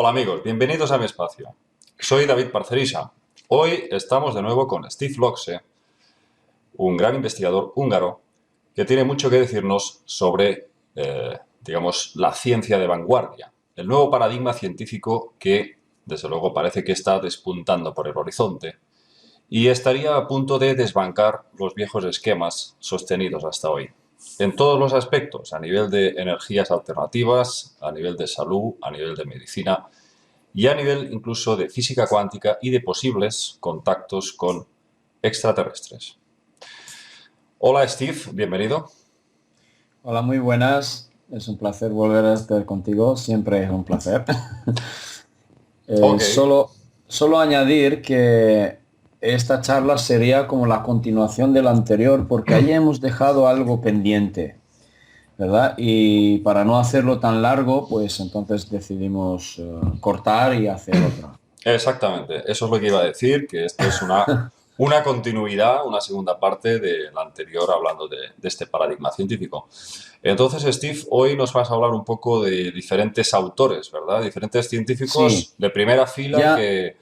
Hola amigos, bienvenidos a mi espacio. Soy David Parcerisa. Hoy estamos de nuevo con Steve Loxe, un gran investigador húngaro que tiene mucho que decirnos sobre, digamos, la ciencia de vanguardia, el nuevo paradigma científico que, desde luego, parece que está despuntando por el horizonte y estaría a punto de desbancar los viejos esquemas sostenidos hasta hoy. En todos los aspectos, a nivel de energías alternativas, a nivel de salud, a nivel de medicina y a nivel incluso de física cuántica y de posibles contactos con extraterrestres. Hola Steve, bienvenido. Hola, muy buenas. Es un placer volver a estar contigo. Siempre es un placer. Eh, Ok, solo, solo añadir que esta charla sería como la continuación de la anterior, porque ahí hemos dejado algo pendiente, ¿verdad? Y para no hacerlo tan largo, pues entonces decidimos cortar y hacer otra. exactamente. Eso es lo que iba a decir, que esto es una continuidad, una segunda parte de la anterior hablando de este paradigma científico. Entonces, Steve, hoy nos vas a hablar un poco de diferentes autores, ¿verdad? Diferentes Sí, científicos de primera fila ya, que...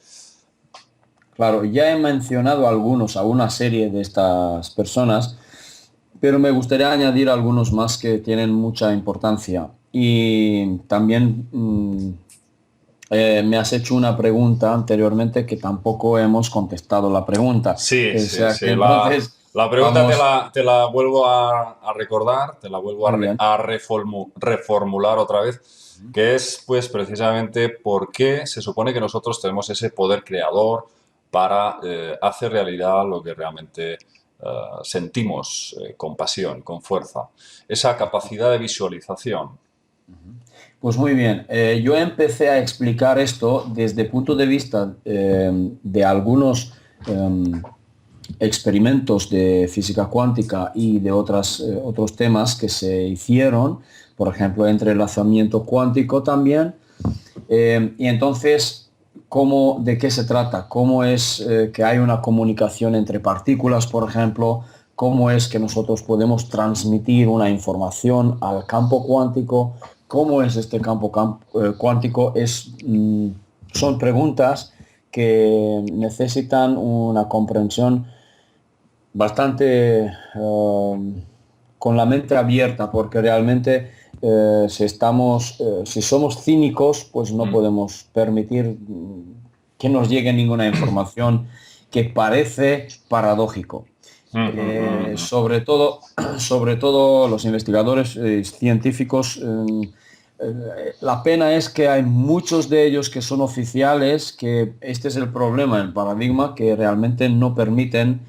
claro, ya he mencionado algunos a una serie de estas personas. Pero me gustaría añadir algunos más que tienen mucha importancia. Y también me has hecho una pregunta anteriormente que tampoco hemos contestado la pregunta. Sí, O sí, sea sí. que entonces La pregunta te vamos la, te la vuelvo a recordar, te la vuelvo muy bien. a reformular otra vez, que es pues precisamente por qué se supone que nosotros tenemos ese poder creador para hacer realidad lo que realmente sentimos con pasión, con fuerza. Esa capacidad de visualización. Pues muy bien. Yo empecé a explicar esto desde el punto de vista de algunos experimentos de física cuántica y de otros temas que se hicieron, por ejemplo, entrelazamiento cuántico también. Y entonces, ¿de qué se trata? ¿Cómo es que hay una comunicación entre partículas, por ejemplo? ¿Cómo es que nosotros podemos transmitir una información al campo cuántico? ¿Cómo es este campo cuántico? Son preguntas que necesitan una comprensión bastante con la mente abierta, porque realmente si somos cínicos, pues no Mm, podemos permitir que nos llegue ninguna información que parece paradójico. mm, mm, mm, mm. Sobre todo, sobre todo los investigadores científicos, la pena es que hay muchos de ellos que son oficiales, que este es el problema, el paradigma, que realmente no permiten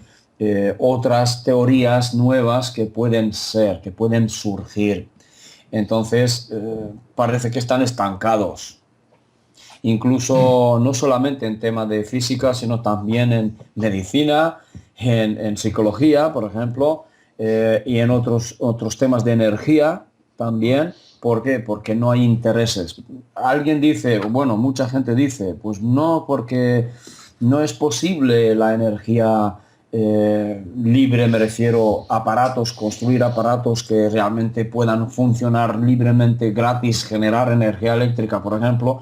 otras teorías nuevas que pueden surgir. Entonces, parece que están estancados, incluso no solamente en temas de física, sino también en medicina, en psicología, por ejemplo, y en otros temas de energía también. ¿Por qué? Porque no hay intereses. Alguien dice, bueno, mucha gente dice, pues no, porque no es posible la energía libre, me refiero a aparatos, construir aparatos que realmente puedan funcionar libremente, gratis, generar energía eléctrica, por ejemplo,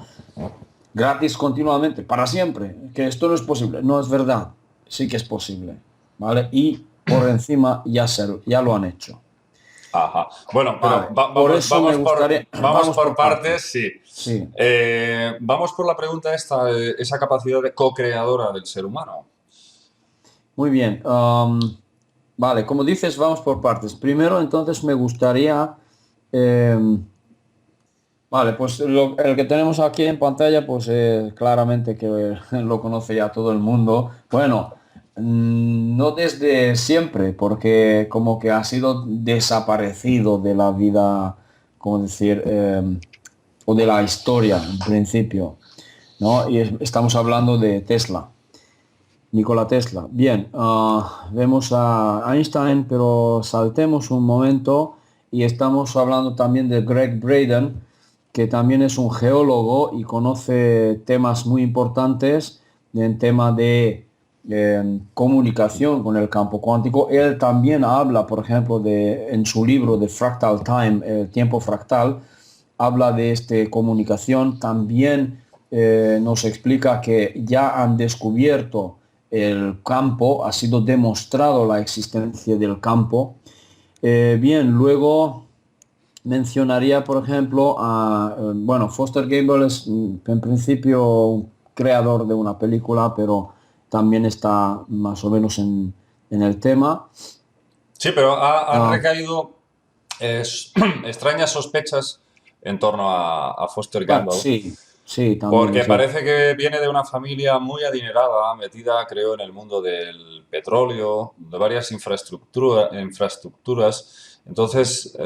gratis continuamente, para siempre, que esto no es posible. No es verdad, sí que es posible, ¿vale? Y por encima ya lo han hecho. Ajá. Bueno, pero Vale, por eso me gustaría, vamos vamos por por partes, partes. sí. Sí, Vamos por la pregunta esta, esa capacidad de co-creadora del ser humano. muy bien. Vale, como dices, vamos por partes. Primero, entonces me gustaría... vale, pues el que tenemos aquí en pantalla, pues claramente que lo conoce ya todo el mundo. Bueno, no desde siempre, porque como que ha sido desaparecido de la vida, como decir, o de la historia en principio, ¿no? Estamos hablando de Tesla, Nikola Tesla. Bien, vemos a Einstein, pero saltemos un momento y estamos hablando también de Greg Braden, que también es un geólogo y conoce temas muy importantes en tema de comunicación con el campo cuántico. Él también habla, por ejemplo, en su libro de Fractal Time, el tiempo fractal, habla de esta comunicación. También nos explica que ya han descubierto el campo, ha sido demostrado la existencia del campo. Bien, luego mencionaría, por ejemplo, bueno, Foster Gable es en principio un creador de una película, pero también está más o menos en el tema. Sí, pero han recaído extrañas sospechas en torno a Foster Bueno, sí, sí, también porque es cierto. parece que viene de una familia muy adinerada, metida, creo, en el mundo del petróleo, de varias infraestructuras. Entonces,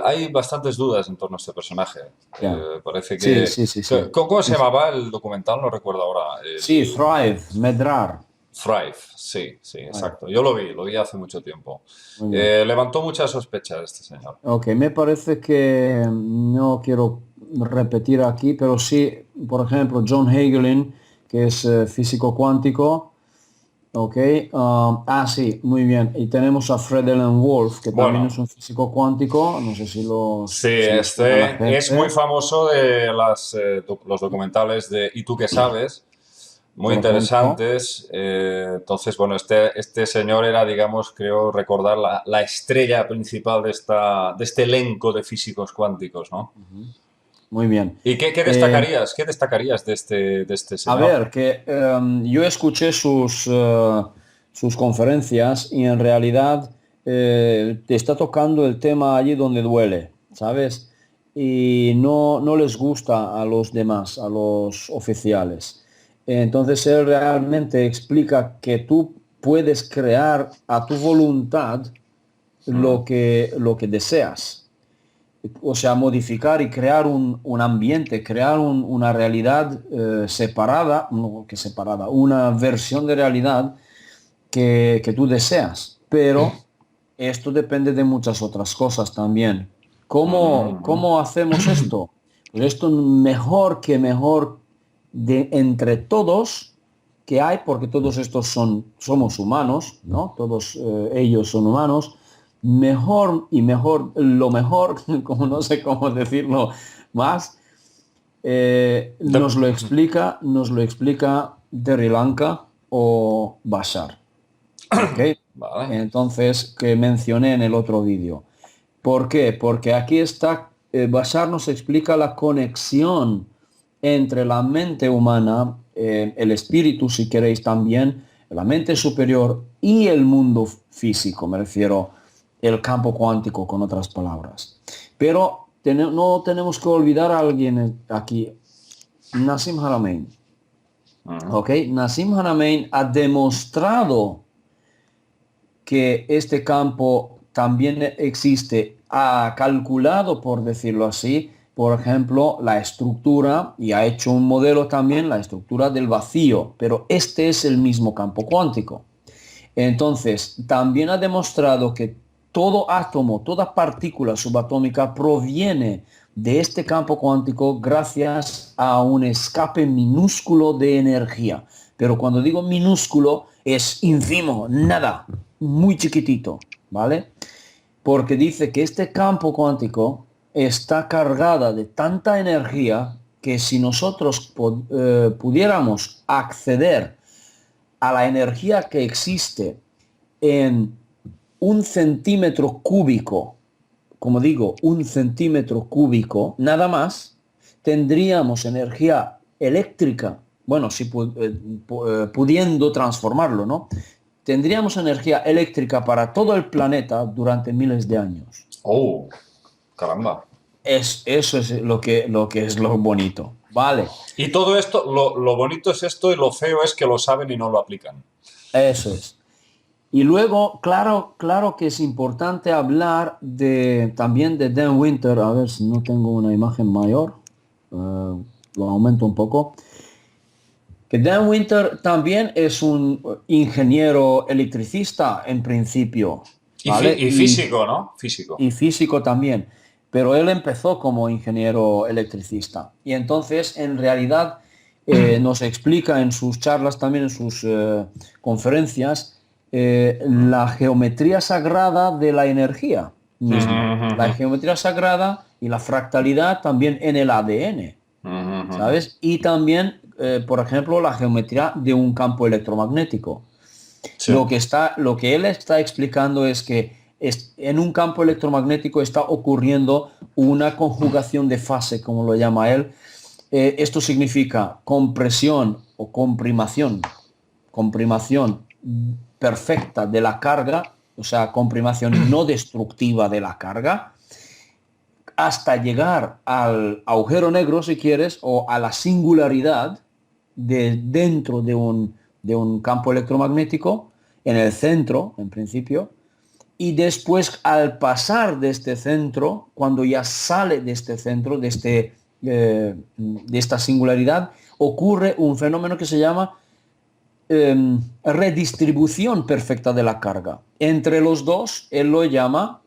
hay bastantes dudas en torno a este personaje. Ya. Parece Sí, que... sí, sí, sí. ¿Cómo se Sí, sí. llamaba el documental? No recuerdo ahora. Sí, Thrive, Medrar. Thrive, sí, sí, Thrive. exacto. Yo lo vi hace mucho tiempo. Muy bien. Levantó muchas sospechas este señor. Ok, me parece que no quiero repetir aquí, pero sí, por ejemplo, John Hagelin, que es físico cuántico. Ok, sí, muy bien. Y tenemos a Fred Allen Wolf, que también es Bueno, un físico cuántico. No sé sí, si le suena a la este es muy gente, famoso de los documentales de ¿Y tú qué sabes? Muy por ejemplo. interesantes. Entonces, bueno, este señor era, digamos, creo recordar la estrella principal de este elenco de físicos cuánticos, ¿no? Muy bien. ¿Y qué Eh, destacarías? ¿Qué destacarías de este A señor? ver, que yo escuché sus conferencias y en realidad te está tocando el tema allí donde duele, ¿sabes? Y no les gusta a los demás, a los oficiales. Entonces él realmente explica que tú puedes crear a tu voluntad Mm, lo que deseas, o sea, modificar y crear un ambiente, crear una realidad separada, no que separada, una versión de realidad que tú deseas. Pero esto depende de muchas otras cosas también. mm, ¿Cómo hacemos esto? Pues esto mejor de entre todos que hay, porque todos estos somos humanos, ¿no? Todos ellos son humanos. Mejor y mejor, lo mejor, como no sé cómo decirlo más, de- nos lo explica Sri Lanka o Bashar. ¿Ok? vale. Entonces, que mencioné en el otro vídeo. ¿Por qué? Porque aquí está, Bashar nos explica la conexión entre la mente humana, el espíritu, si queréis también, la mente superior y el mundo físico, me refiero el campo cuántico, con otras palabras. Pero no tenemos que olvidar a alguien aquí, Nassim Haramein. Mm, ¿Ok? Nassim Haramein ha demostrado que este campo también existe, ha calculado, por decirlo así, por ejemplo, la estructura y ha hecho un modelo también, la estructura del vacío, pero este es el mismo campo cuántico. Entonces, también ha demostrado que todo átomo, toda partícula subatómica proviene de este campo cuántico gracias a un escape minúsculo de energía. Pero cuando digo minúsculo es ínfimo, nada, muy chiquitito, ¿vale? Porque dice que este campo cuántico está cargada de tanta energía que si nosotros pudiéramos acceder a la energía que existe en un centímetro cúbico, como digo, un centímetro cúbico, nada más, tendríamos energía eléctrica, bueno, si pudiendo transformarlo, ¿no? Tendríamos energía eléctrica para todo el planeta durante miles de años. oh, caramba. Eso es lo que es lo bonito. Vale, Y todo esto, lo bonito es esto y lo feo es que lo saben y no lo aplican. eso es. Y luego, claro que es importante hablar también de Dan Winter. A ver si no tengo una imagen mayor. Lo aumento un poco. Que Dan Winter también es un ingeniero electricista en principio, ¿vale? Y físico, ¿no? Físico. Y físico también. Pero él empezó como ingeniero electricista. Y entonces, en realidad, nos explica en sus charlas, también en sus conferencias, la geometría sagrada de la energía misma. La geometría sagrada y la fractalidad también en el ADN, ¿sabes? Y también, por ejemplo, la geometría de un campo electromagnético. Sí. Lo que él está explicando es que en un campo electromagnético está ocurriendo una conjugación de fase, como lo llama él. Esto significa compresión o comprimación perfecta de la carga, o sea, comprimación no destructiva de la carga, hasta llegar al agujero negro, si quieres, o a la singularidad dentro de un campo electromagnético, en el centro, en principio, y después al pasar de este centro, cuando ya sale de este centro, de esta singularidad, ocurre un fenómeno que se llama redistribución perfecta de la carga. Entre los dos, él lo llama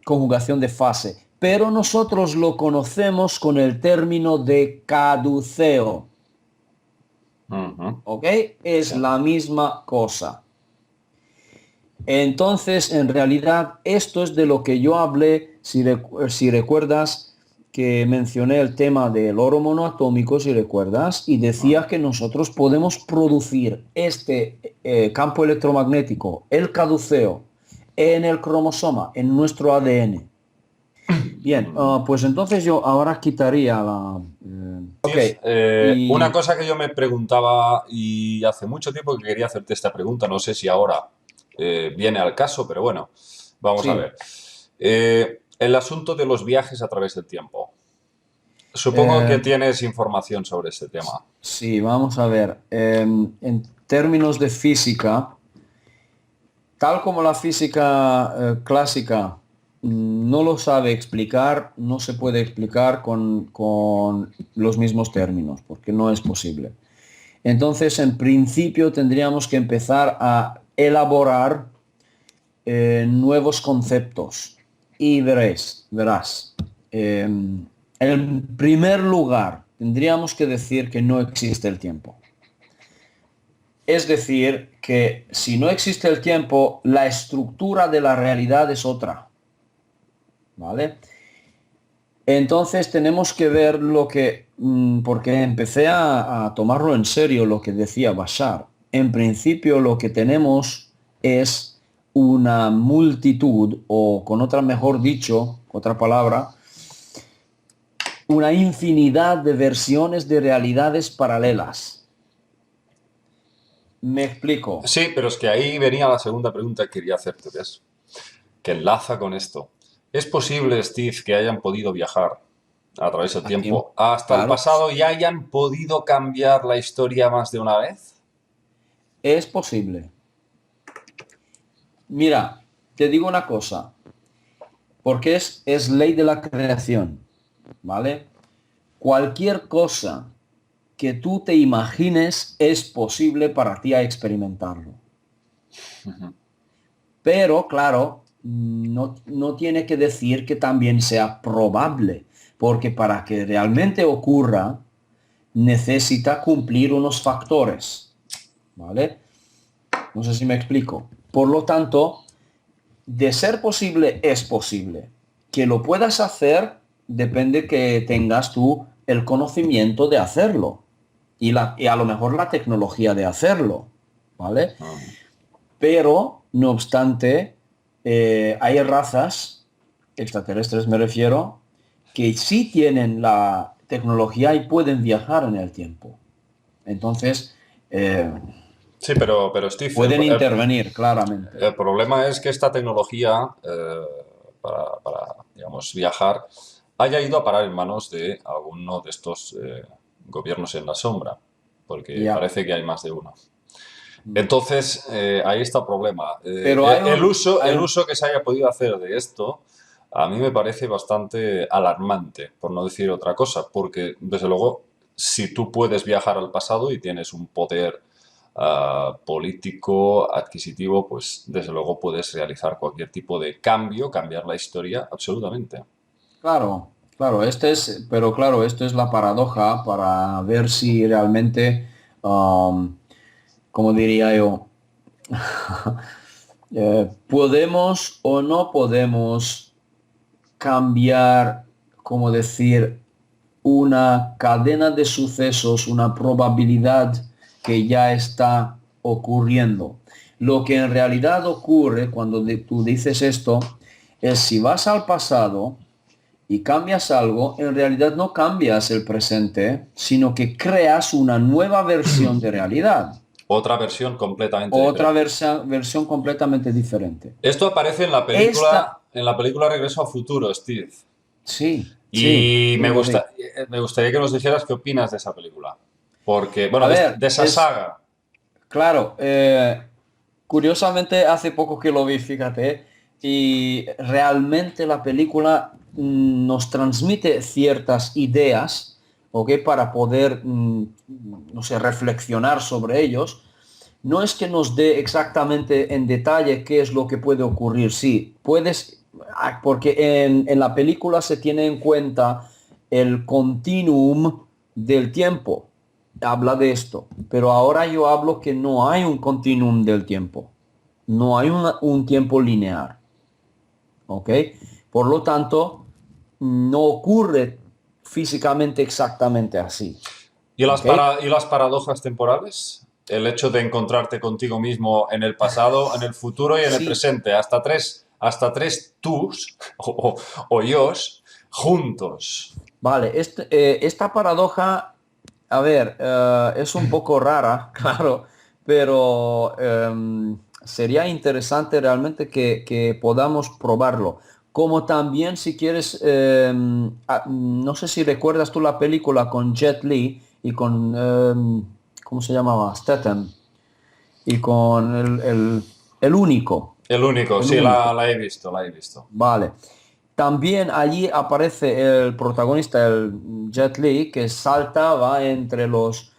conjugación de fase, pero nosotros lo conocemos con el término de caduceo. ¿Ok? Es Sí. la misma cosa. Entonces, en realidad, esto es de lo que yo hablé, si recuerdas, que mencioné el tema del oro monoatómico, si recuerdas, y decía que nosotros podemos producir este campo electromagnético, el caduceo, en el cromosoma, en nuestro ADN. Bien, pues entonces yo ahora quitaría la... ok, Steve, una y... cosa que yo me preguntaba y hace mucho tiempo que quería hacerte esta pregunta, no sé si ahora viene al caso, pero bueno, vamos a Sí, ver. El asunto de los viajes a través del tiempo. Supongo eh, que tienes información sobre este tema. sí, vamos a ver. En términos de física, tal como la física clásica no lo sabe explicar, no se puede explicar con los mismos términos, porque no es posible. Entonces, en principio, tendríamos que empezar a elaborar nuevos conceptos. Y verás, en primer lugar, tendríamos que decir que no existe el tiempo. Es decir, que si no existe el tiempo, la estructura de la realidad es otra. ¿Vale? Entonces tenemos que ver porque empecé a tomarlo en serio lo que decía Bashar. En principio lo que tenemos es una multitud, o con otra, mejor dicho, otra palabra, una infinidad de versiones de realidades paralelas. Me explico. Sí, pero es que ahí venía la segunda pregunta que quería hacerte, ¿ves? Que enlaza con esto. ¿Es posible, Steve, que hayan podido viajar a través del A tiempo. tiempo hasta el Claro, pasado y hayan podido cambiar la historia más de una vez? es posible. Mira, te digo una cosa, porque es ley de la creación, ¿vale? Cualquier cosa que tú te imagines es posible para ti a experimentarlo. Pero, claro, no tiene que decir que también sea probable, porque para que realmente ocurra, necesita cumplir unos factores, ¿vale? No sé si me explico. Por lo tanto, de ser posible, es posible. Que lo puedas hacer depende que tengas tú el conocimiento de hacerlo y a lo mejor la tecnología de hacerlo, ¿vale? Pero, no obstante, hay razas, extraterrestres me refiero, que sí tienen la tecnología y pueden viajar en el tiempo. Entonces, eh, Sí, pero Steve, pueden intervenir claramente. el problema es que esta tecnología digamos, viajar haya ido a parar en manos de alguno de estos gobiernos en la sombra, porque Ya. parece que hay más de uno. Entonces, ahí está el problema. Pero El uso que se haya podido hacer de esto a mí me parece bastante alarmante, por no decir otra cosa, porque desde luego, si tú puedes viajar al pasado y tienes un poder político, adquisitivo, pues desde luego puedes realizar cualquier tipo de cambio, cambiar la historia, absolutamente. claro, claro, pero claro, esto es la paradoja para ver si realmente, como diría yo, podemos o no podemos cambiar, como decir, una cadena de sucesos, una probabilidad que ya está ocurriendo. Lo que en realidad ocurre cuando tú dices esto es si vas al pasado y cambias algo, en realidad no cambias el presente, sino que creas una nueva versión de realidad, Otra versión completamente otra diferente. versión completamente diferente. Esto aparece Esta, en la película Regreso a Futuro, Steve. sí, sí, Y sí lo vi. me gustaría que nos dijeras qué opinas de esa película. Porque, bueno, A ver, de esa saga. claro, curiosamente hace poco que lo vi, fíjate, y realmente la película nos transmite ciertas ideas, ¿ok? Para poder, no sé, reflexionar sobre ellos. No es que nos dé exactamente en detalle qué es lo que puede ocurrir, sí, puedes, porque en la película se tiene en cuenta el continuum del tiempo, habla de esto, pero ahora yo hablo que no hay un continuum del tiempo, no hay un tiempo lineal, ¿ok? Por lo tanto, no ocurre físicamente exactamente así, ¿ok? Y las paradojas temporales? El hecho de encontrarte contigo mismo en el pasado, en el futuro y en el Sí, presente. Hasta tres tus o yos juntos. vale, esta paradoja, a ver, es un poco rara, claro, pero sería interesante realmente que podamos probarlo. Como también si quieres, no sé si recuerdas tú la película con Jet Li y con, ¿cómo se llamaba? Statham y con el único, El único, el sí, único. la he visto, la he visto. Vale. También allí aparece el protagonista, el Jet Li, que saltaba entre los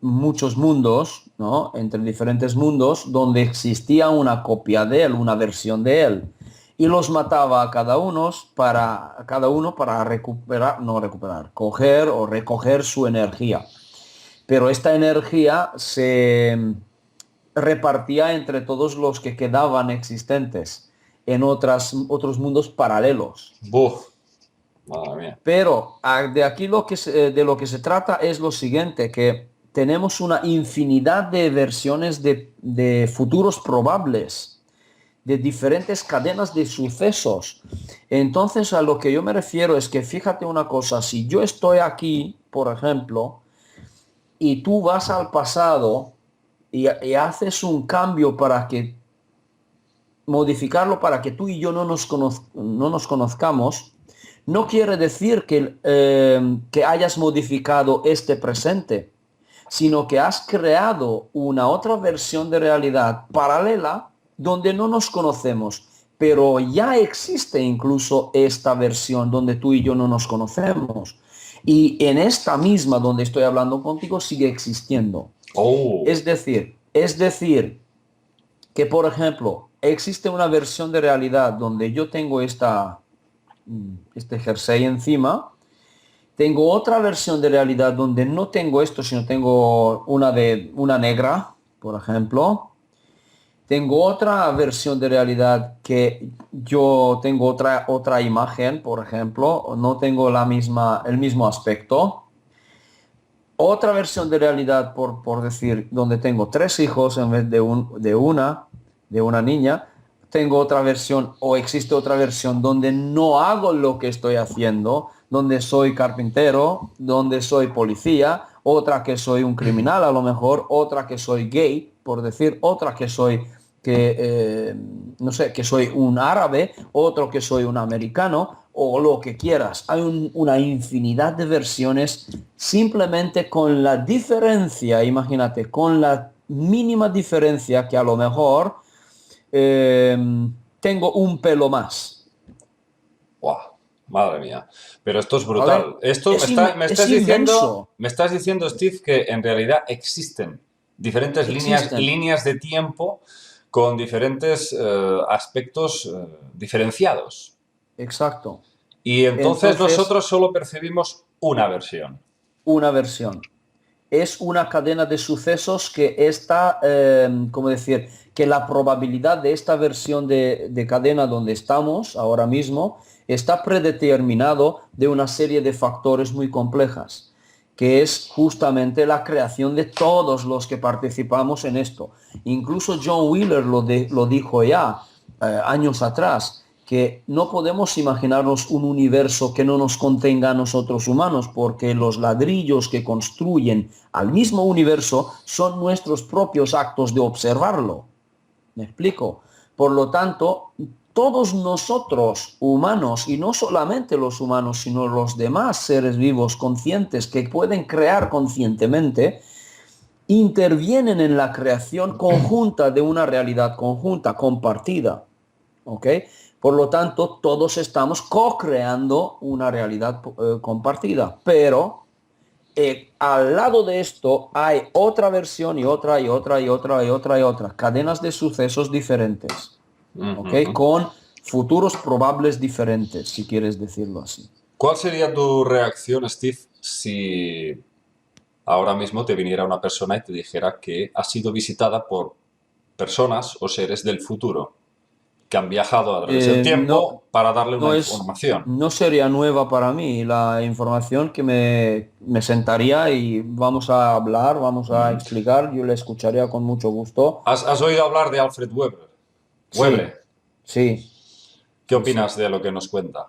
muchos mundos, ¿no? Entre diferentes mundos donde existía una copia de él, una versión de él. Y los mataba a cada uno para recuperar, no recuperar, coger o recoger su energía. Pero esta energía se repartía entre todos los que quedaban existentes en otros mundos paralelos. Buf, madre mía. Pero de aquí de lo que se trata es lo siguiente, que tenemos una infinidad de versiones de futuros probables, de diferentes cadenas de sucesos. Entonces, a lo que yo me refiero es que fíjate una cosa, si yo estoy aquí, por ejemplo, y tú vas al pasado y haces un cambio para que modificarlo para que tú y yo no nos conozcamos, no quiere decir que hayas modificado este presente, sino que has creado una otra versión de realidad paralela donde no nos conocemos, pero ya existe incluso esta versión donde tú y yo no nos conocemos. Y en esta misma donde estoy hablando contigo sigue existiendo. Oh, Es decir, que, por ejemplo, existe una versión de realidad donde yo tengo este jersey encima, tengo otra versión de realidad donde no tengo esto, sino tengo una negra, por ejemplo. Tengo otra versión de realidad que yo tengo otra imagen, por ejemplo, no tengo el mismo aspecto. Otra versión de realidad, por decir, donde tengo tres hijos en vez de una niña. Tengo otra versión o existe otra versión donde no hago lo que estoy haciendo, donde soy carpintero, donde soy policía, otra que soy un criminal a lo mejor, otra que soy gay, por decir, otra que soy no sé, que soy un árabe, otro que soy un americano o lo que quieras. Hay una infinidad de versiones simplemente con la diferencia, imagínate, con la mínima diferencia que a lo mejor eh, tengo un pelo más, guau, madre mía. Pero esto es ¿vale? brutal. Esto Es inmenso. me estás diciendo, Steve, que en realidad existen diferentes Existen, líneas de tiempo con diferentes aspectos diferenciados. exacto. Y entonces Entonces, nosotros solo percibimos una versión. una versión. Es una cadena de sucesos que está, ¿cómo decir? Que la probabilidad de esta versión de cadena donde estamos ahora mismo está predeterminado de una serie de factores muy complejas, que es justamente la creación de todos los que participamos en esto. Incluso John Wheeler lo dijo ya años atrás, que no podemos imaginarnos un universo que no nos contenga a nosotros humanos, porque los ladrillos que construyen al mismo universo son nuestros propios actos de observarlo. ¿Me explico? Por lo tanto, todos nosotros humanos, y no solamente los humanos, sino los demás seres vivos conscientes que pueden crear conscientemente, intervienen en la creación conjunta de una realidad conjunta, compartida. ¿Ok? Por lo tanto, todos estamos co-creando una realidad compartida, pero al lado de esto hay otra versión y otra y otra y otra y otra y otra, cadenas de sucesos diferentes, ¿ok? Con futuros probables diferentes, si quieres decirlo así. ¿Cuál sería tu reacción, Steve, si ahora mismo te viniera una persona y te dijera que ha sido visitada por personas o seres del futuro que han viajado a través del No, tiempo para darle una información? no sería nueva para mí la información que me sentaría y vamos a hablar, vamos a explicar, yo le escucharía con mucho gusto. ¿Has oído hablar de Alfred Weber? Sí, Weber, sí, ¿qué sí, sí. opinas de lo que nos cuenta?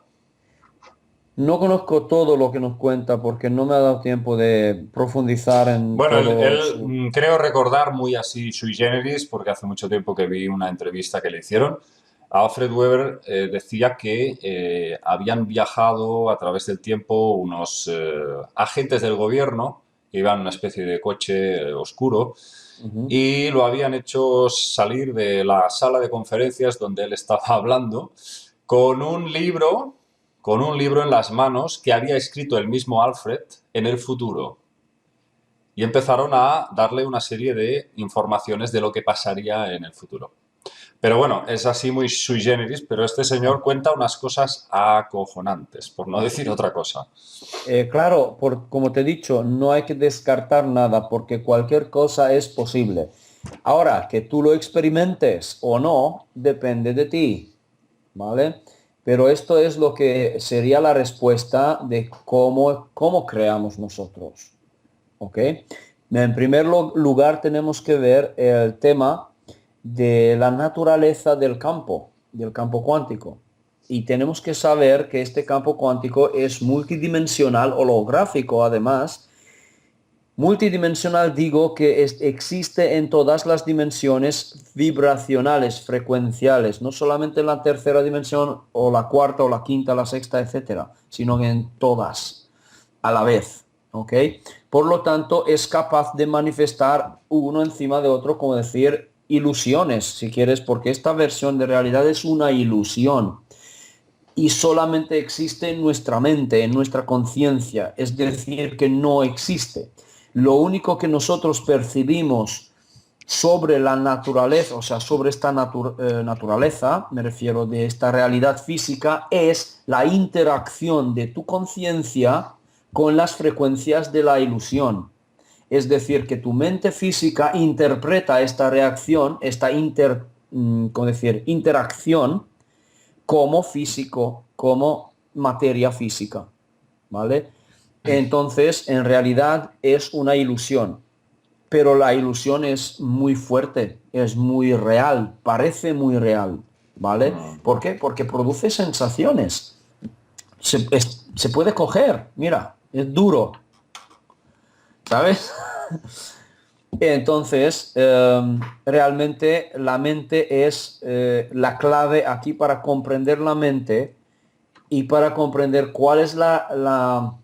No conozco todo lo que nos cuenta porque no me ha dado tiempo de profundizar en Bueno, todo él, su... creo recordar muy así sui generis, porque hace mucho tiempo que vi una entrevista que le hicieron. Alfred Weber decía que habían viajado a través del tiempo unos agentes del gobierno que iban en una especie de coche oscuro Ujú. y lo habían hecho salir de la sala de conferencias donde él estaba hablando con un libro, con un libro en las manos que había escrito el mismo Alfred en el futuro. Y empezaron a darle una serie de informaciones de lo que pasaría en el futuro. Pero bueno, es así muy sui generis, pero este señor cuenta unas cosas acojonantes, por no decir otra cosa. Claro, como te he dicho, no hay que descartar nada porque cualquier cosa es posible. Ahora, que tú lo experimentes o no, depende de ti, ¿vale? Pero esto es lo que sería la respuesta de cómo creamos nosotros, ¿ok? En primer lugar, tenemos que ver el tema de la naturaleza del campo cuántico. Y tenemos que saber que este campo cuántico es multidimensional, holográfico además. Multidimensional digo que existe en todas las dimensiones vibracionales, frecuenciales, no solamente en la tercera dimensión o la cuarta o la quinta, la sexta, etcétera, sino en todas a la vez, ¿ok? Por lo tanto, es capaz de manifestar uno encima de otro, como decir, ilusiones, si quieres, porque esta versión de realidad es una ilusión y solamente existe en nuestra mente, en nuestra conciencia, es decir, que no existe. Lo único que nosotros percibimos sobre la naturaleza, o sea, sobre esta naturaleza, me refiero de esta realidad física, es la interacción de tu conciencia con las frecuencias de la ilusión. Es decir, que tu mente física interpreta esta reacción, ¿cómo decir? Interacción como físico, como materia física, ¿vale? Entonces, en realidad es una ilusión, pero la ilusión es muy fuerte, es muy real, parece muy real, ¿vale? ¿Por qué? Porque produce sensaciones. Se puede coger, mira, es duro, ¿sabes? Entonces, realmente la mente es la clave aquí para comprender la mente y para comprender cuál es la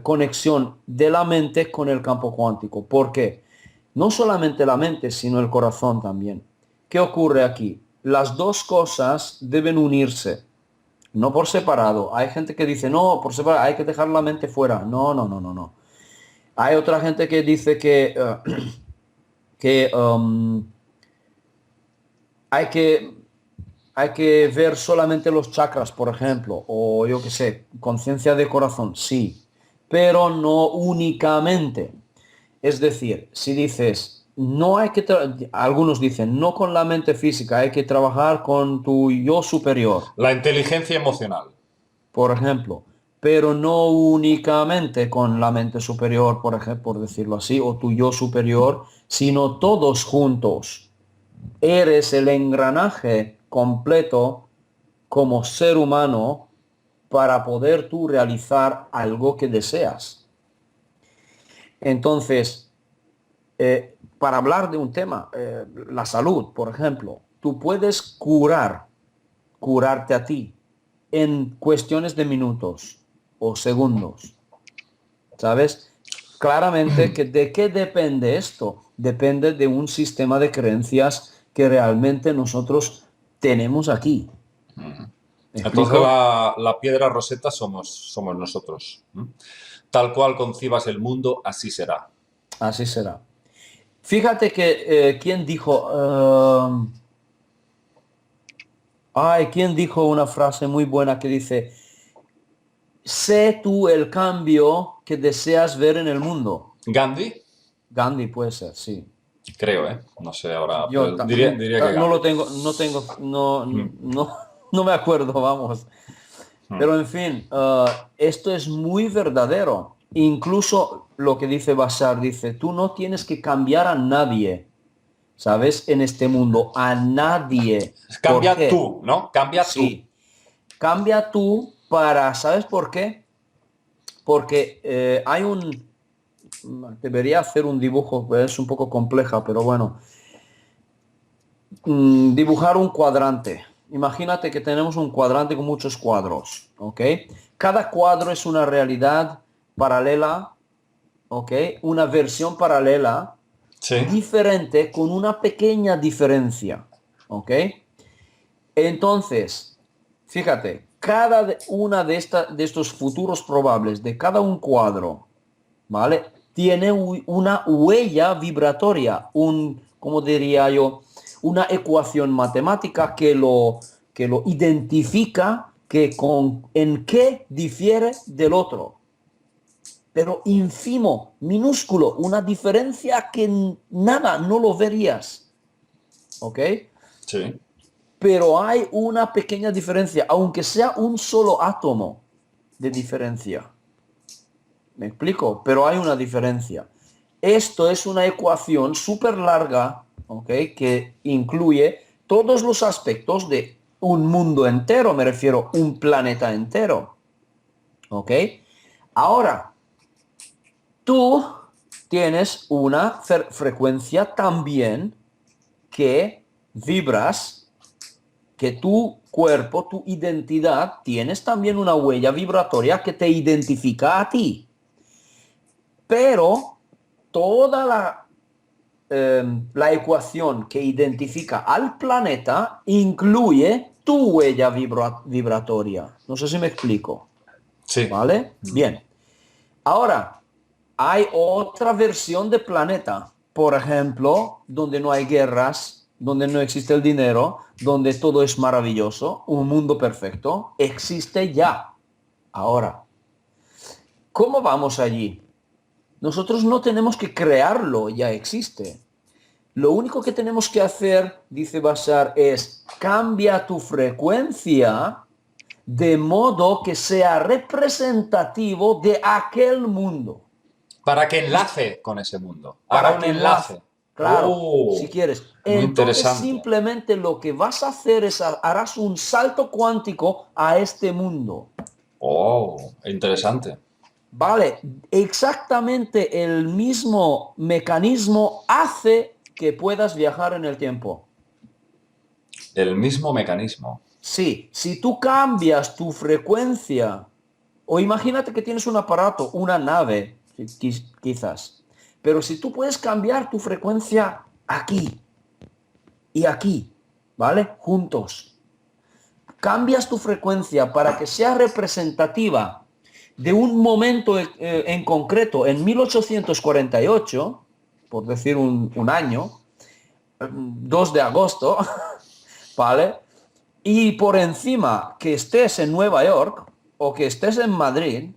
conexión de la mente con el campo cuántico. ¿Por qué? No solamente la mente, sino el corazón también. ¿Qué ocurre aquí? Las dos cosas deben unirse, no por separado. Hay gente que dice, no, por separado, hay que dejar la mente fuera. No, no, no, no, no. Hay otra gente que dice que hay que hay que ver solamente los chakras, por ejemplo, o yo qué sé, conciencia de corazón, sí, pero no únicamente. Es decir, si dices, no hay que, algunos dicen, no con la mente física, hay que trabajar con tu yo superior. La inteligencia emocional. por ejemplo, pero no únicamente con la mente superior, por ejemplo, por decirlo así, o tu yo superior, sino todos juntos. Eres el engranaje completo como ser humano para poder tú realizar algo que deseas. Entonces, para hablar de un tema, la salud, por ejemplo, tú puedes curarte a ti en cuestiones de minutos o segundos, ¿sabes? Claramente que de qué depende esto. Depende de un sistema de creencias que realmente nosotros tenemos aquí. ¿Me Entonces explico? la piedra roseta somos nosotros. ¿Mm? Tal cual concibas el mundo, así será. Así será. Fíjate que, ¿quién dijo? ¿Quién dijo una frase muy buena que dice, sé tú el cambio que deseas ver en el mundo? Gandhi, Gandhi puede ser, sí. creo, ¿eh? No sé ahora, Yo pero diría que no Gandhi. lo tengo, Mm, no me acuerdo, vamos. mm. Pero en fin, esto es muy verdadero. Incluso lo que dice Bashar, dice, tú no tienes que cambiar a nadie, ¿sabes? En este mundo, a nadie. ¿Por Cambia qué? tú, ¿no? Cambia tú. Sí, cambia tú para, ¿sabes por qué? Porque debería hacer un dibujo, pues es un poco compleja, pero bueno, dibujar un cuadrante. Imagínate que tenemos un cuadrante con muchos cuadros, ¿ok? Cada cuadro es una realidad paralela, ¿ok? Una versión paralela Sí. diferente con una pequeña diferencia, ¿ok? Entonces, fíjate, una de estos futuros probables de cada un cuadro, ¿vale? Tiene una huella vibratoria, ¿cómo diría yo? Una ecuación matemática que lo identifica en qué difiere del otro. Pero ínfimo, minúsculo, una diferencia que nada, no lo verías. ¿Ok? Sí. Pero hay una pequeña diferencia, aunque sea un solo átomo de diferencia. ¿Me explico? Pero hay una diferencia. Esto es una ecuación súper larga, ¿ok? Que incluye todos los aspectos de un mundo entero, me refiero a un planeta entero, ¿ok? Ahora, tú tienes una frecuencia también que vibras, que tu cuerpo, tu identidad, tienes también una huella vibratoria que te identifica a ti. Pero toda la ecuación que identifica al planeta incluye tu huella vibratoria. No sé si me explico. Sí. ¿Vale? Bien. Ahora, hay otra versión de planeta. Por ejemplo, donde no hay guerras, donde no existe el dinero, donde todo es maravilloso, un mundo perfecto, existe ya. Ahora, ¿cómo vamos allí? Nosotros no tenemos que crearlo, ya existe. Lo único que tenemos que hacer, dice Bashar, es cambia tu frecuencia de modo que sea representativo de aquel mundo. Para que enlace con ese mundo. Haga Para un que enlace, enlace. claro, si ¡Oh! quieres. Muy Entonces interesante. simplemente lo que vas a hacer es harás un salto cuántico a este mundo. ¡Oh! Interesante. Vale, exactamente el mismo mecanismo hace que puedas viajar en el tiempo. El mismo mecanismo. Sí, si tú cambias tu frecuencia, o imagínate que tienes un aparato, una nave, quizás, pero si tú puedes cambiar tu frecuencia aquí y aquí, ¿vale? Juntos. Cambias tu frecuencia para que sea representativa de un momento en concreto, en 1848, por decir un año, 2 de agosto, ¿vale? Y por encima que estés en Nueva York o que estés en Madrid,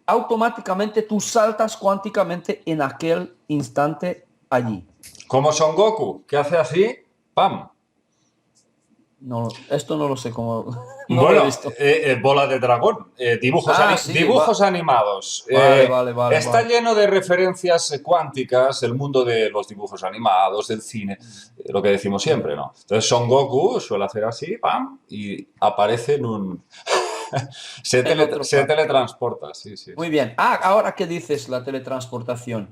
automáticamente tú saltas cuánticamente en aquel instante allí. Como Son Goku, que hace así, ¡pam! No, esto no lo sé cómo, no lo he Bueno, visto. bola de dragón, Ah, sí, dibujos animados. vale, vale, vale, Está vale. lleno de referencias cuánticas, el mundo de los dibujos animados, del cine, lo que decimos Muy bien. siempre, ¿no? Entonces Son Goku suele hacer así, ¡pam! Y aparece en un... En otro se plan. teletransporta, sí, sí, Muy sí. bien. Ah, ahora que dices la teletransportación.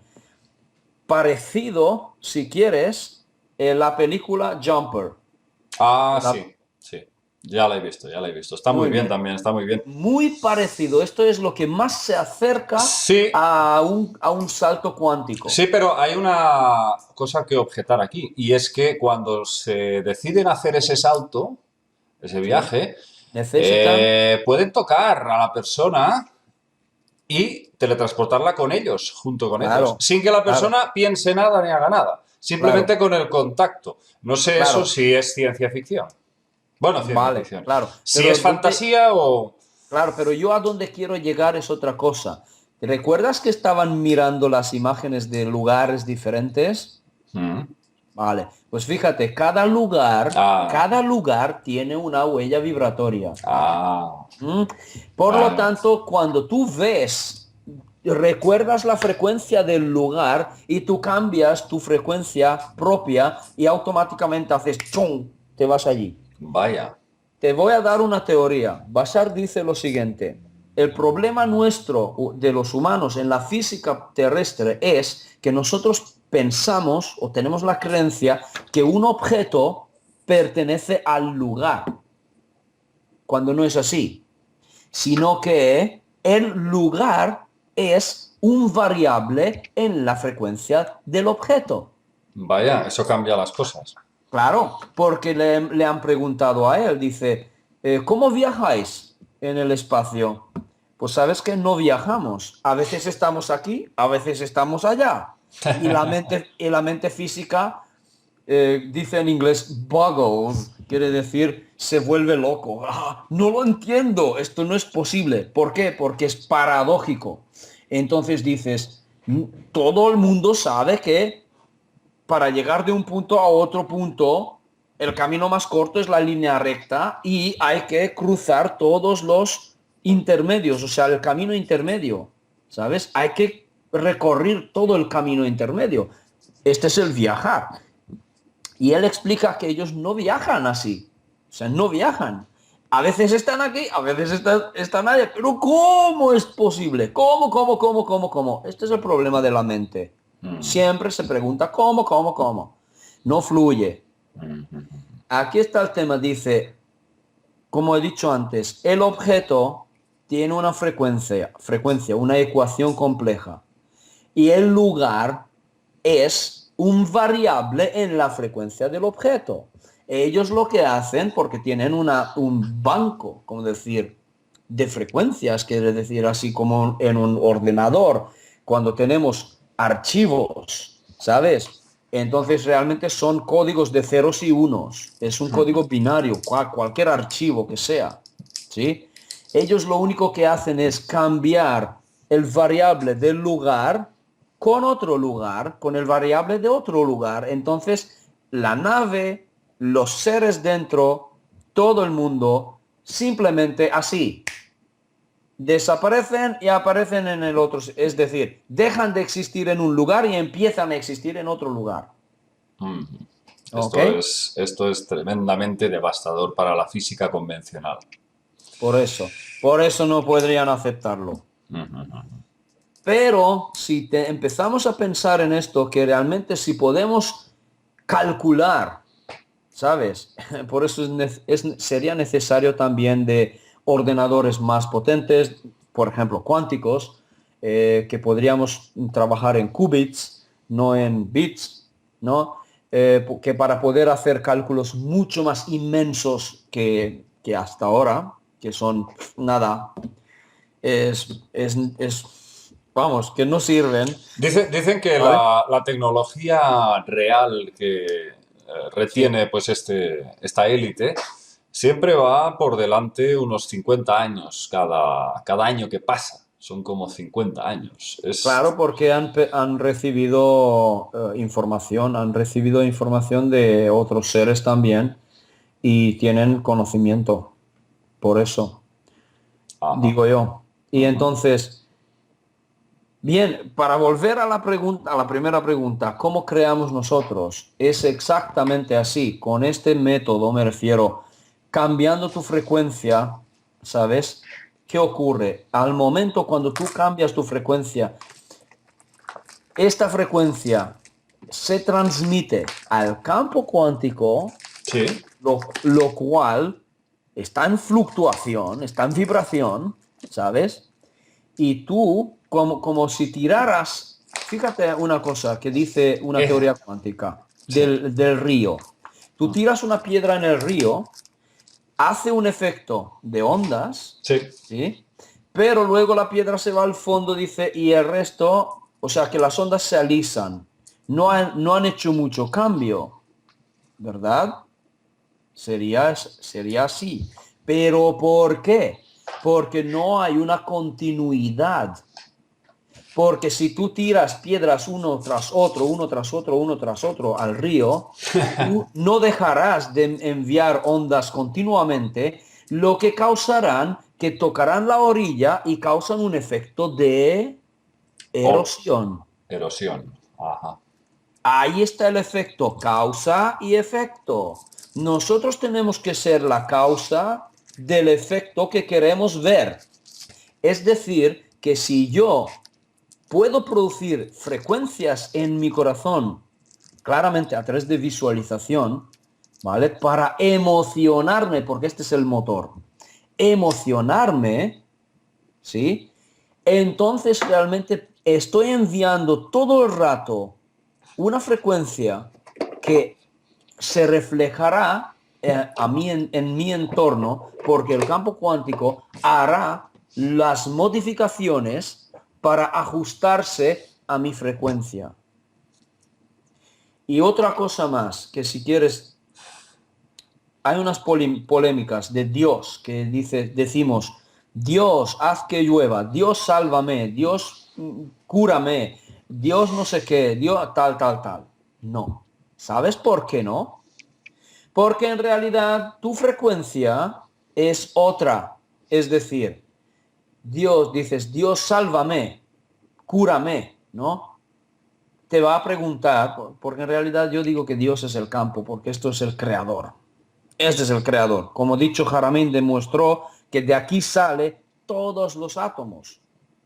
Parecido, si quieres, la película Jumper. Ah, La- sí, sí. Ya la he visto, ya la he visto. Está muy Muy bien bien. también, está muy bien. Muy parecido. Esto es lo que más se acerca Sí, a un salto cuántico. sí, pero hay una cosa que objetar aquí, y es que cuando se deciden hacer ese salto, ese ¿Sí? viaje, Necesitan, pueden tocar a la persona y teletransportarla con ellos, junto con ellos, claro, sin que la claro, persona piense nada ni haga nada, claro, simplemente con el contacto. No sé eso claro. si es ciencia ficción. Bueno, ciencia Vale, ficción. claro. Si Pero es donde, fantasía o... claro, pero yo a donde quiero llegar es otra cosa. ¿Recuerdas que estaban mirando las imágenes de lugares diferentes? Mm. Vale, pues fíjate, Ah, cada lugar tiene una huella vibratoria. ah, ¿Mm? Por lo vale. tanto, cuando tú ves, recuerdas la frecuencia del lugar y tú cambias tu frecuencia propia y automáticamente haces ¡chum! Te vas allí. Vaya. Te voy a dar una teoría. Bashar dice lo siguiente. El problema nuestro de los humanos en la física terrestre es que nosotros pensamos o tenemos la creencia que un objeto pertenece al lugar, cuando no es así, sino que el lugar es un variable en la frecuencia del objeto. Vaya, eso cambia las cosas. Claro, porque le han preguntado a él, dice, ¿cómo viajáis en el espacio? Pues sabes que no viajamos. A veces estamos aquí, a veces estamos allá. Y la mente física dice en inglés boggles, quiere decir se vuelve loco. Ah, no lo entiendo, esto no es posible. ¿Por qué? Porque es paradójico. Entonces dices, todo el mundo sabe que para llegar de un punto a otro punto, el camino más corto es la línea recta y hay que cruzar todos los intermedios, o sea, el camino intermedio, ¿sabes? Hay que recorrer todo el camino intermedio. Este es el viajar. Y él explica que ellos no viajan así, o sea, no viajan. A veces están aquí, a veces están allá, pero ¿cómo es posible? ¿Cómo? Este es el problema de la mente. Mm, Siempre se pregunta cómo. No fluye. mm, mm. Aquí está el tema, dice, como he dicho antes, el objeto tiene una frecuencia, una ecuación compleja. Y el lugar es un variable en la frecuencia del objeto. Ellos lo que hacen, porque tienen un banco, como decir, de frecuencias, quiere decir, así como en un ordenador, cuando tenemos archivos, ¿sabes? Entonces realmente son códigos de ceros y unos. Es un código binario, cualquier archivo que sea, ¿sí? Ellos lo único que hacen es cambiar el variable del lugar con otro lugar, con el variable de otro lugar. Entonces, la nave, los seres dentro, todo el mundo, simplemente así, desaparecen y aparecen en el otro. Es decir, dejan de existir en un lugar y empiezan a existir en otro lugar. Mm. ¿Ok? Esto es tremendamente devastador para la física convencional. Por eso no podrían aceptarlo. Mm, Pero si empezamos a pensar en esto, que realmente si podemos calcular, ¿sabes? Por eso sería necesario también de ordenadores más potentes, por ejemplo, cuánticos, que podríamos trabajar en qubits, no en bits, ¿no? Que para poder hacer cálculos mucho más inmensos que hasta ahora, que son nada, vamos, que no sirven, Dicen que ¿vale? la tecnología real que Sí. retiene pues esta élite siempre va por delante unos 50 años cada año que pasa. Son como 50 años. Claro, porque han recibido información, han recibido información de otros seres también. y tienen conocimiento. Por eso, Ajá. digo yo. Y Ujú. entonces, bien, para volver a la pregunta, a la primera pregunta, ¿cómo creamos nosotros? Es exactamente así. Con este método me refiero, cambiando tu frecuencia, ¿sabes? ¿Qué ocurre? Al momento cuando tú cambias tu frecuencia, esta frecuencia se transmite al campo cuántico, Sí. lo cual está en fluctuación, está en vibración, ¿sabes? Y tú, como si tiraras, fíjate una cosa que dice una Eh, teoría cuántica sí. del río. Tú Mm. tiras una piedra en el río, hace un efecto de ondas, Sí. ¿sí? Pero luego la piedra se va al fondo, dice, y el resto, o sea, que las ondas se alisan. No han hecho mucho cambio, ¿verdad? Sería así. ¿Pero por qué? Porque no hay una continuidad. Porque si tú tiras piedras uno tras otro, uno tras otro, uno tras otro al río, tú no dejarás de enviar ondas continuamente, lo que causarán que tocarán la orilla y causan un efecto de O erosión. erosión. Ajá. Ahí está el efecto, causa y efecto. Nosotros tenemos que ser la causa del efecto que queremos ver. Es decir, que si yo puedo producir frecuencias en mi corazón, claramente a través de visualización, ¿vale? Para emocionarme, porque este es el motor. Emocionarme, ¿sí? Entonces realmente estoy enviando todo el rato una frecuencia que se reflejará a mí en mi entorno, porque el campo cuántico hará las modificaciones para ajustarse a mi frecuencia. Y otra cosa más, que si quieres, hay unas polémicas de Dios que decimos, Dios, haz que llueva, Dios sálvame, Dios cúrame, Dios no sé qué, Dios tal, tal, tal. No. ¿Sabes por qué no? Porque en realidad tu frecuencia es otra. Es decir, Dios sálvame, cúrame, ¿no? Te va a preguntar, porque en realidad yo digo que Dios es el campo, porque esto es el creador. Este es el creador. Como dicho, Jaramín demostró que de aquí sale todos los átomos.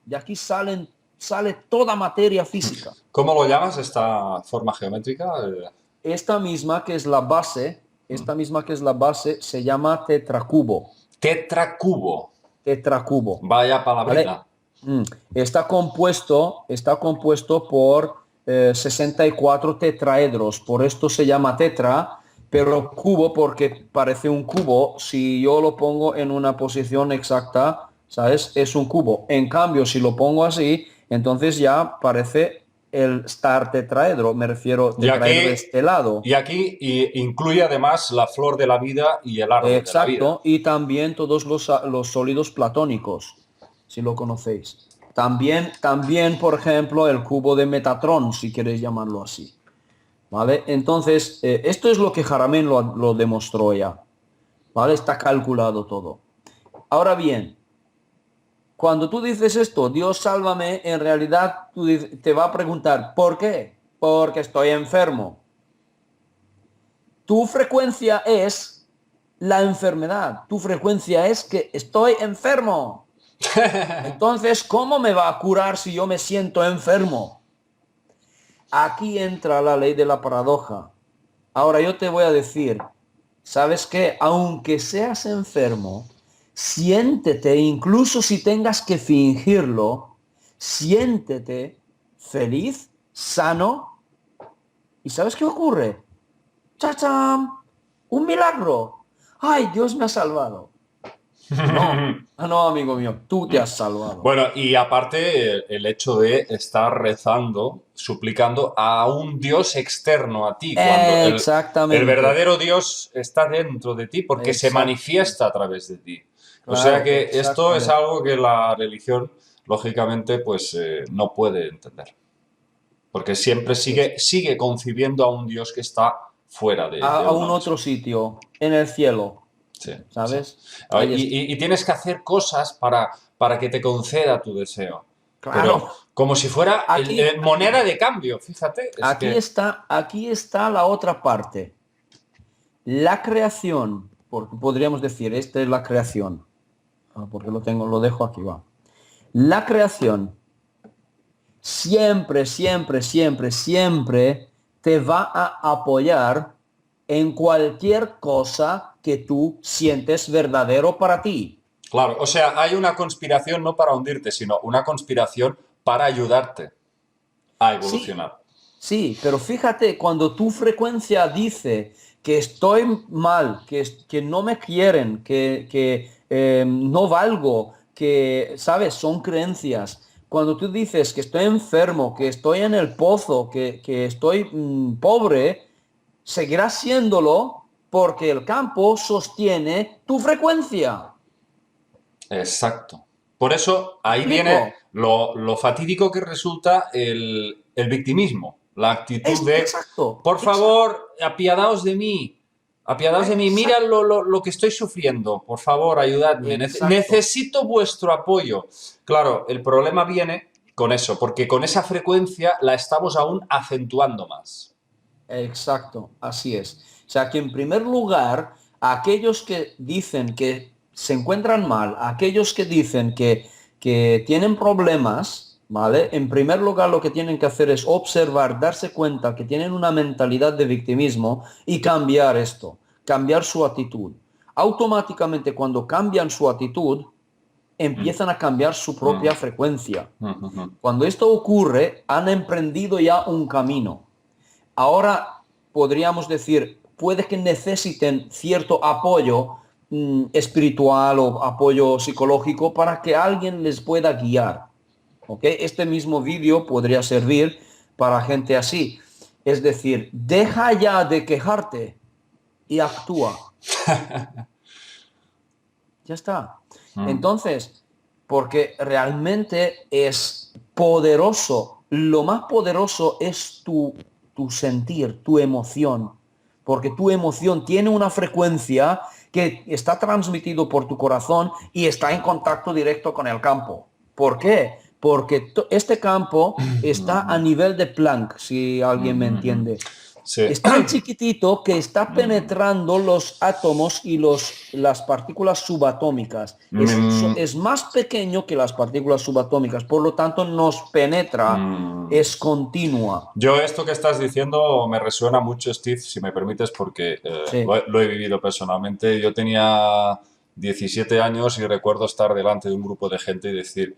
De aquí sale toda materia física. ¿Cómo lo llamas esta forma geométrica? Esta misma que es la base, Mm. esta misma que es la base, se llama tetracubo. Tetracubo. Tetracubo. Vaya ¿Vale? palabrita. Mm. Está compuesto por 64 tetraedros, por esto se llama tetra, pero cubo porque parece un cubo. Si yo lo pongo en una posición exacta, ¿sabes? Es un cubo. En cambio, si lo pongo así, entonces ya parece el star tetraedro, me refiero Y tetraedro aquí, estelado. incluye además la flor de la vida y el árbol de la vida. Exacto, y también todos los sólidos platónicos, si lo conocéis. También, por ejemplo, el cubo de Metatron, si queréis llamarlo así. ¿Vale? Entonces, esto es lo que Jaramén lo demostró ya. ¿Vale? Está calculado todo. Ahora bien, cuando tú dices esto, Dios sálvame, en realidad te va a preguntar, ¿por qué? Porque estoy enfermo. Tu frecuencia es la enfermedad. Tu frecuencia es que estoy enfermo. Entonces, ¿cómo me va a curar si yo me siento enfermo? Aquí entra la ley de la paradoja. Ahora yo te voy a decir, ¿sabes qué? Aunque seas enfermo, siéntete, incluso si tengas que fingirlo, siéntete feliz, sano. ¿Y sabes qué ocurre? ¡Chacham! ¡Un milagro! ¡Ay, Dios me ha salvado! No, amigo mío, tú te has salvado. Bueno, y aparte el hecho de estar rezando, suplicando a un Dios externo a ti, cuando el Exactamente, verdadero Dios está dentro de ti porque se exactamente, manifiesta a través de ti. O sea claro, que esto es exactamente. algo que la religión, lógicamente, pues no puede entender. Porque siempre Así es. sigue concibiendo a un Dios que está fuera A, de a uno un otro mismo. sitio. en el cielo, Sí, sí. ¿sabes? Ah, Ahí está. y tienes que hacer cosas para que te conceda tu deseo. Pero Claro, como si fuera aquí, moneda de cambio, fíjate, es que... aquí está la otra parte. La creación, porque podríamos decir, esta es la creación, porque lo dejo aquí, va. La creación siempre, siempre, siempre, siempre te va a apoyar en cualquier cosa que tú sientes verdadero para ti. Claro, o sea, hay una conspiración no para hundirte, sino una conspiración para ayudarte a Sí, evolucionar. sí, pero fíjate, cuando tu frecuencia dice que estoy mal, que no me quieren, que no valgo, que, ¿sabes? Son creencias. Cuando tú dices que estoy enfermo, que estoy en el pozo, que estoy pobre, seguirás siéndolo porque el campo sostiene tu frecuencia. Exacto. Por eso ¿Me ahí viene explico? lo fatídico que resulta el victimismo, la actitud Es de, exacto, por exacto, favor, apiadaos de mí, mira exacto. lo que estoy sufriendo, por favor, ayudadme, Exacto. necesito vuestro apoyo. Claro, el problema viene con eso, porque con esa frecuencia la estamos aún acentuando más. Exacto, así es. O sea que en primer lugar, aquellos que dicen que se encuentran mal, aquellos que dicen que tienen problemas, ¿vale? En primer lugar lo que tienen que hacer es observar, darse cuenta que tienen una mentalidad de victimismo y cambiar esto, cambiar su actitud. Automáticamente cuando cambian su actitud, Mm, empiezan a cambiar su mm, propia frecuencia. mm, mm. Cuando esto ocurre, han emprendido ya un camino. Ahora podríamos decir, puede que necesiten cierto apoyo espiritual o apoyo psicológico para que alguien les pueda guiar. ¿Ok? Este mismo vídeo podría servir para gente así. Es decir, deja ya de quejarte y actúa. Ya está. Mm. Entonces, porque realmente es poderoso, lo más poderoso es tu sentir, tu emoción, porque tu emoción tiene una frecuencia que está transmitido por tu corazón y está en contacto directo con el campo. ¿Por qué? Porque este campo está a nivel de Planck, si alguien me entiende. Sí. Es tan chiquitito que está Mm. penetrando los átomos y las partículas subatómicas. Mm, Es más pequeño que las partículas subatómicas, por lo tanto nos penetra, mm. es continua. Yo esto que estás diciendo me resuena mucho, Steve, si me permites, porque Sí, lo he vivido personalmente. Yo tenía 17 años y recuerdo estar delante de un grupo de gente y decir,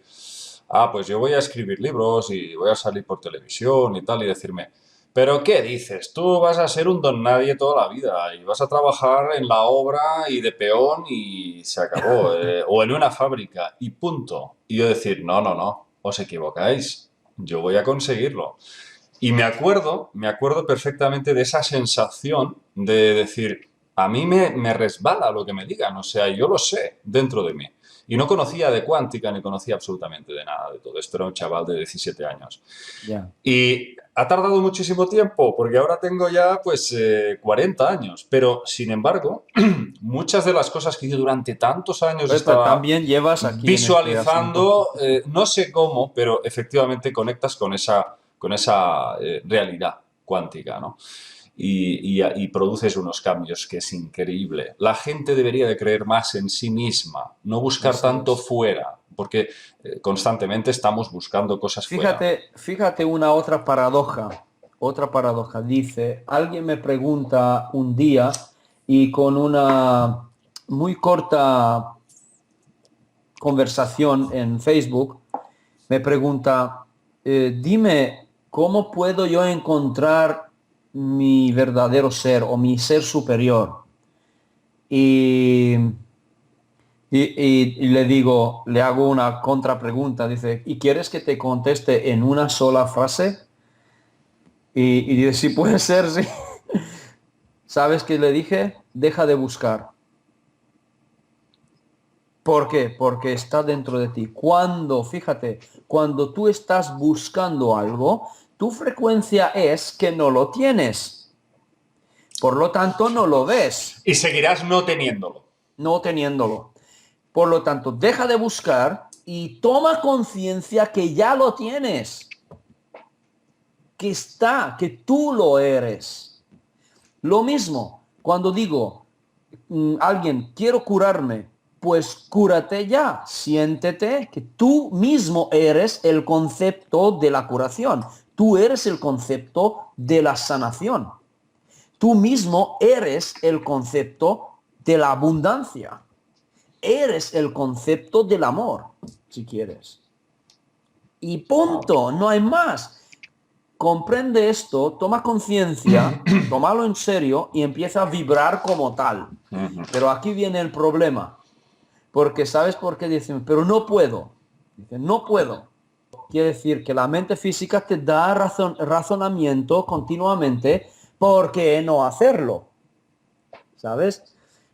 ah, pues yo voy a escribir libros y voy a salir por televisión y tal, y decirme, pero ¿qué dices? Tú vas a ser un don nadie toda la vida y vas a trabajar en la obra y de peón y se acabó, o en una fábrica y punto. Y yo decir, no, no, no, os equivocáis, yo voy a conseguirlo. Y me acuerdo perfectamente de esa sensación de decir, a mí me resbala lo que me digan, o sea, yo lo sé dentro de mí. Y no conocía de cuántica ni conocía absolutamente de nada de todo esto, era un chaval de 17 años. ya. Y ha tardado muchísimo tiempo, porque ahora tengo ya pues 40 años, pero sin embargo, muchas de las cosas que yo durante tantos años Oye, pero estaba también llevas aquí en este asunto. visualizando, no sé cómo, pero efectivamente conectas con esa realidad cuántica, ¿no? Y produces unos cambios que es increíble. La gente debería de creer más en sí misma, no buscar Así tanto es. fuera, porque constantemente estamos buscando cosas fuera. Fíjate una otra paradoja. Otra paradoja. Dice, alguien me pregunta un día y con una muy corta conversación en Facebook, me pregunta, dime, ¿cómo puedo yo encontrar mi verdadero ser o mi ser superior? Y, y le digo, le hago una contrapregunta, dice, ¿y quieres que te conteste en una sola frase? Y dice, sí puede ser, sí. ¿Sabes qué le dije? Deja de buscar. ¿Por qué? Porque está dentro de ti. Fíjate, cuando tú estás buscando algo, tu frecuencia es que no lo tienes. Por lo tanto, no lo ves, Y seguirás no teniéndolo. no teniéndolo. Por lo tanto, deja de buscar y toma conciencia que ya lo tienes, que está, que tú lo eres. Lo mismo, cuando digo, alguien, quiero curarme, pues cúrate ya, siéntete que tú mismo eres el concepto de la curación, tú eres el concepto de la sanación, tú mismo eres el concepto de la abundancia, eres el concepto del amor, si quieres. Y punto, no hay más. Comprende esto, toma conciencia, tómalo en serio y empieza a vibrar como tal. Pero aquí viene el problema. Porque ¿sabes por qué dicen? Pero no puedo. Dicen, no puedo. Quiere decir que la mente física te da razonamiento continuamente por qué no hacerlo. ¿Sabes?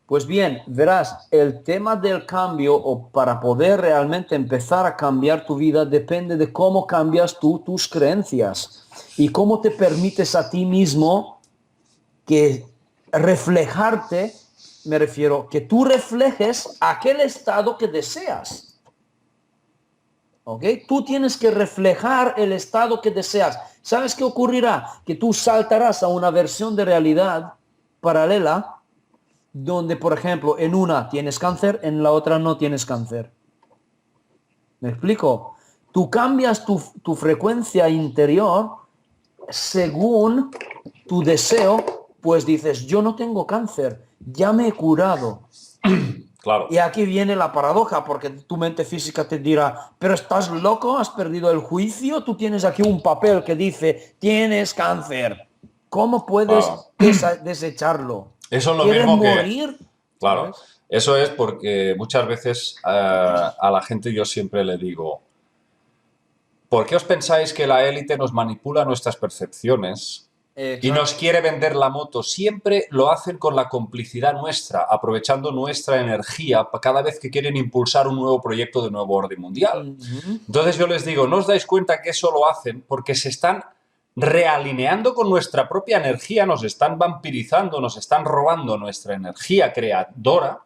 Pues bien, verás, el tema del cambio o para poder realmente empezar a cambiar tu vida depende de cómo cambias tú tus creencias y cómo te permites a ti mismo que reflejarte, me refiero, que tú reflejes aquel estado que deseas. ¿Ok? Tú tienes que reflejar el estado que deseas. ¿Sabes qué ocurrirá? Que tú saltarás a una versión de realidad paralela donde, por ejemplo, en una tienes cáncer, en la otra no tienes cáncer. ¿Me explico? Tú cambias tu frecuencia interior según tu deseo, pues dices, yo no tengo cáncer, ya me he curado. Claro. Y aquí viene la paradoja, porque tu mente física te dirá, pero estás loco, has perdido el juicio, tú tienes aquí un papel que dice, tienes cáncer. ¿Cómo puedes desecharlo? Eso es lo ¿Quieres mismo que... morir? Claro, ¿Sabes? eso es porque muchas veces a la gente yo siempre le digo, ¿por qué os pensáis que la élite nos manipula nuestras percepciones y nos Exacto. quiere vender la moto? Siempre lo hacen con la complicidad nuestra, aprovechando nuestra energía cada vez que quieren impulsar un nuevo proyecto de nuevo orden mundial. Ujú. Entonces yo les digo, ¿no os dais cuenta que eso lo hacen porque se están realineando con nuestra propia energía, nos están vampirizando, nos están robando nuestra energía creadora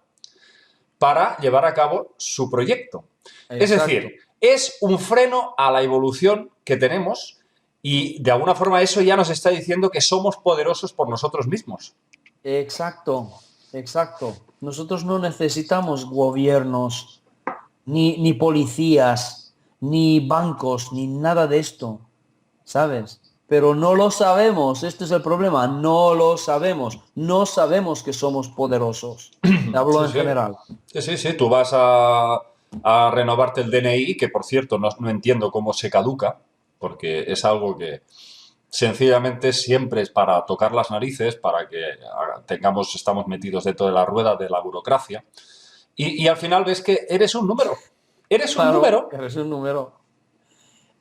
para llevar a cabo su proyecto? Es Exacto. decir, es un freno a la evolución que tenemos y de alguna forma eso ya nos está diciendo que somos poderosos por nosotros mismos. Exacto. Exacto. Nosotros no necesitamos gobiernos, ni policías, ni bancos, ni nada de esto. ¿Sabes? Pero no lo sabemos, este es el problema, no lo sabemos, no sabemos que somos poderosos. Hablo Sí, en sí. general. Sí, sí, sí. Tú vas a renovarte el DNI, que por cierto no entiendo cómo se caduca, porque es algo que sencillamente siempre es para tocar las narices, para que estamos metidos dentro de la rueda de la burocracia. Y al final ves que eres un número. Eres un Claro, número. eres un número.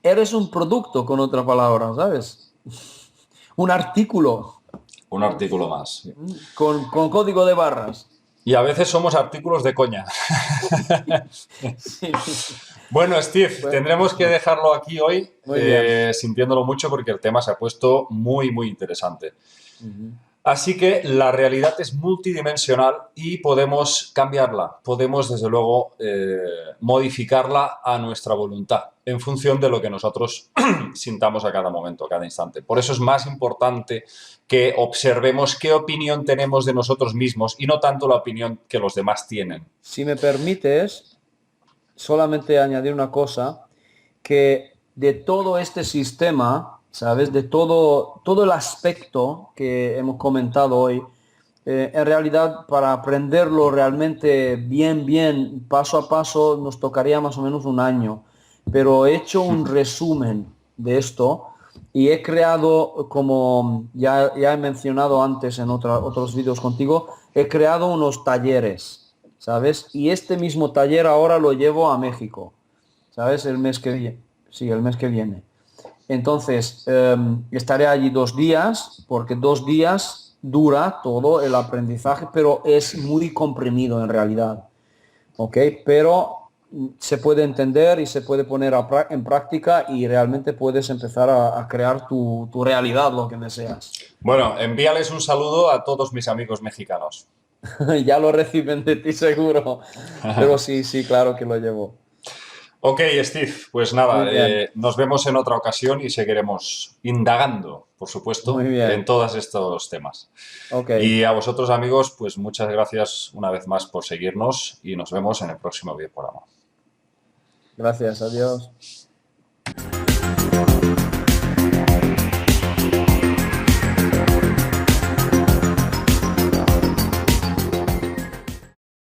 Eres un producto, con otra palabra, ¿sabes? Un artículo Un artículo más. con código de barras. Y a veces somos artículos de coña. Sí. Bueno, Steve, Bueno, tendremos que dejarlo aquí hoy, muy bien. sintiéndolo mucho porque el tema se ha puesto muy, muy interesante. Ujú. Así que la realidad es multidimensional y podemos cambiarla, podemos desde luego modificarla a nuestra voluntad en función de lo que nosotros sintamos a cada momento, a cada instante. Por eso es más importante que observemos qué opinión tenemos de nosotros mismos y no tanto la opinión que los demás tienen. Si me permites, solamente añadir una cosa, que de todo este sistema, ¿sabes? De todo el aspecto que hemos comentado hoy, en realidad para aprenderlo realmente bien, paso a paso, nos tocaría más o menos un año. Pero he hecho un resumen de esto y he creado, como ya he mencionado antes en otros vídeos contigo, he creado unos talleres, ¿sabes? Y este mismo taller ahora lo llevo a México. ¿Sabes? El mes que viene. Sí, el mes que viene. Entonces, estaré allí 2 días, porque 2 días dura todo el aprendizaje, pero es muy comprimido en realidad. ¿Ok? Pero se puede entender y se puede poner en práctica y realmente puedes empezar a crear tu realidad, lo que deseas. Bueno, envíales un saludo a todos mis amigos mexicanos. Ya lo reciben de ti seguro, pero sí, sí, claro que lo llevo. Ok, Steve, pues Muy nada, bien, nos vemos en otra ocasión y seguiremos indagando, por muy supuesto, en bien. todos estos temas. Ok, Y a vosotros, amigos, pues muchas gracias una vez más por seguirnos y nos vemos en el próximo video programa. gracias, adiós.